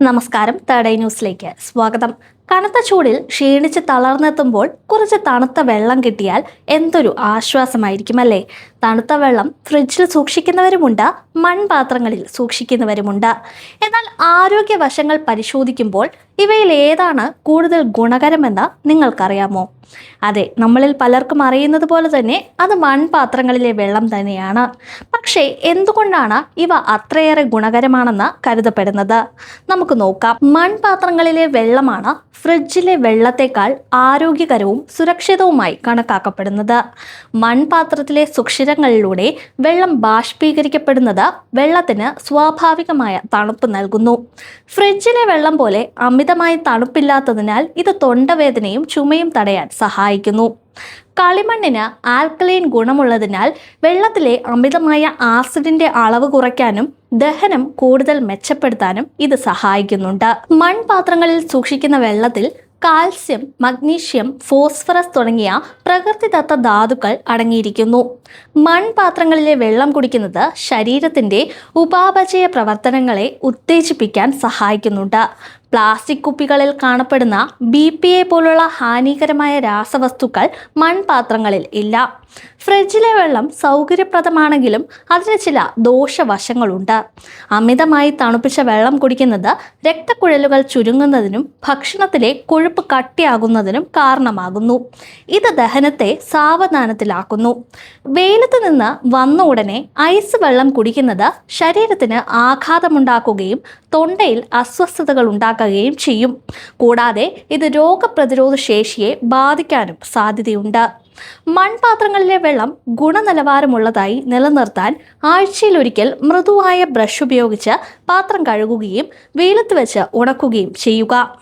നമസ്കാരം. Third eye ന്യൂസിലേക്ക് സ്വാഗതം. കനത്ത ചൂടിൽ ക്ഷീണിച്ച് തളർന്നെത്തുമ്പോൾ കുറച്ച് തണുത്ത വെള്ളം കിട്ടിയാൽ എന്തൊരു ആശ്വാസമായിരിക്കും അല്ലേ? തണുത്ത വെള്ളം ഫ്രിഡ്ജിൽ സൂക്ഷിക്കുന്നവരുമുണ്ട്, മൺപാത്രങ്ങളിൽ സൂക്ഷിക്കുന്നവരുമുണ്ട്. എന്നാൽ ആരോഗ്യ വശങ്ങൾ പരിശോധിക്കുമ്പോൾ ഇവയിൽ ഏതാണ് കൂടുതൽ ഗുണകരമെന്ന് നിങ്ങൾക്കറിയാമോ? അതെ, നമ്മളിൽ പലർക്കും അറിയുന്നത് പോലെ തന്നെ അത് മൺപാത്രങ്ങളിലെ വെള്ളം തന്നെയാണ്. പക്ഷേ എന്തുകൊണ്ടാണ് ഇവ അത്രയേറെ ഗുണകരമാണെന്ന് കരുതപ്പെടുന്നത്? നമുക്ക് നോക്കാം. മൺപാത്രങ്ങളിലെ വെള്ളമാണ് ഫ്രിഡ്ജിലെ വെള്ളത്തേക്കാൾ ആരോഗ്യകരവും സുരക്ഷിതവുമായി കണക്കാക്കപ്പെടുന്നത്. മൺപാത്രത്തിലെ സുഷിരങ്ങളിലൂടെ വെള്ളം ബാഷ്പീകരിക്കപ്പെടുന്നത് വെള്ളത്തിന് സ്വാഭാവികമായ തണുപ്പ് നൽകുന്നു. ഫ്രിഡ്ജിലെ വെള്ളം പോലെ അമിതമായി തണുപ്പില്ലാത്തതിനാൽ ഇത് തൊണ്ടവേദനയും ചുമയും തടയാൻ സഹായിക്കുന്നു. കളിമണ്ണിന് ആൽക്കലൈൻ ഗുണമുള്ളതിനാൽ വെള്ളത്തിലെ അമിതമായ ആസിഡിന്റെ അളവ് കുറയ്ക്കാനും ദഹനം കൂടുതൽ മെച്ചപ്പെടുത്താനും ഇത് സഹായിക്കുന്നുണ്ട്. മൺപാത്രങ്ങളിൽ സൂക്ഷിക്കുന്ന വെള്ളത്തിൽ കാൽസ്യം, മഗ്നീഷ്യം, ഫോസ്ഫറസ് തുടങ്ങിയ പ്രകൃതിദത്ത ധാതുക്കൾ അടങ്ങിയിരിക്കുന്നു. മൺപാത്രങ്ങളിലെ വെള്ളം കുടിക്കുന്നത് ശരീരത്തിന്റെ ഉപാപചയ പ്രവർത്തനങ്ങളെ ഉത്തേജിപ്പിക്കാൻ സഹായിക്കുന്നുണ്ട്. പ്ലാസ്റ്റിക് കുപ്പികളിൽ കാണപ്പെടുന്ന BPA പോലുള്ള ഹാനികരമായ രാസവസ്തുക്കൾ മൺപാത്രങ്ങളിൽ ഇല്ല. ഫ്രിഡ്ജിലെ വെള്ളം സൗകര്യപ്രദമാണെങ്കിലും അതിന് ചില ദോഷവശങ്ങളുണ്ട്. അമിതമായി തണുപ്പിച്ച വെള്ളം കുടിക്കുന്നത് രക്തക്കുഴലുകൾ ചുരുങ്ങുന്നതിനും ഭക്ഷണത്തിലെ കൊഴുപ്പ് കട്ടിയാകുന്നതിനും കാരണമാകുന്നു. ഇത് ദഹനത്തെ സാവധാനത്തിലാക്കുന്നു. വെയിലത്ത് നിന്ന് വന്ന ഉടനെ ഐസ് വെള്ളം കുടിക്കുന്നത് ശരീരത്തിന് ആഘാതമുണ്ടാക്കുകയും തൊണ്ടയിൽ അസ്വസ്ഥതകൾ ഉണ്ടാക്കുകയും ചെയ്യും. കൂടാതെ ഇത് രോഗപ്രതിരോധ ശേഷിയെ ബാധിക്കാനും സാധ്യതയുണ്ട്. മൺപാത്രങ്ങളിലെ വെള്ളം ഗുണനിലവാരമുള്ളതായി നിലനിർത്താൻ ആഴ്ചയിലൊരിക്കൽ മൃദുവായ ബ്രഷ് ഉപയോഗിച്ച് പാത്രം കഴുകുകയും വെയിലത്ത് വെച്ച് ഉണക്കുകയും ചെയ്യുക.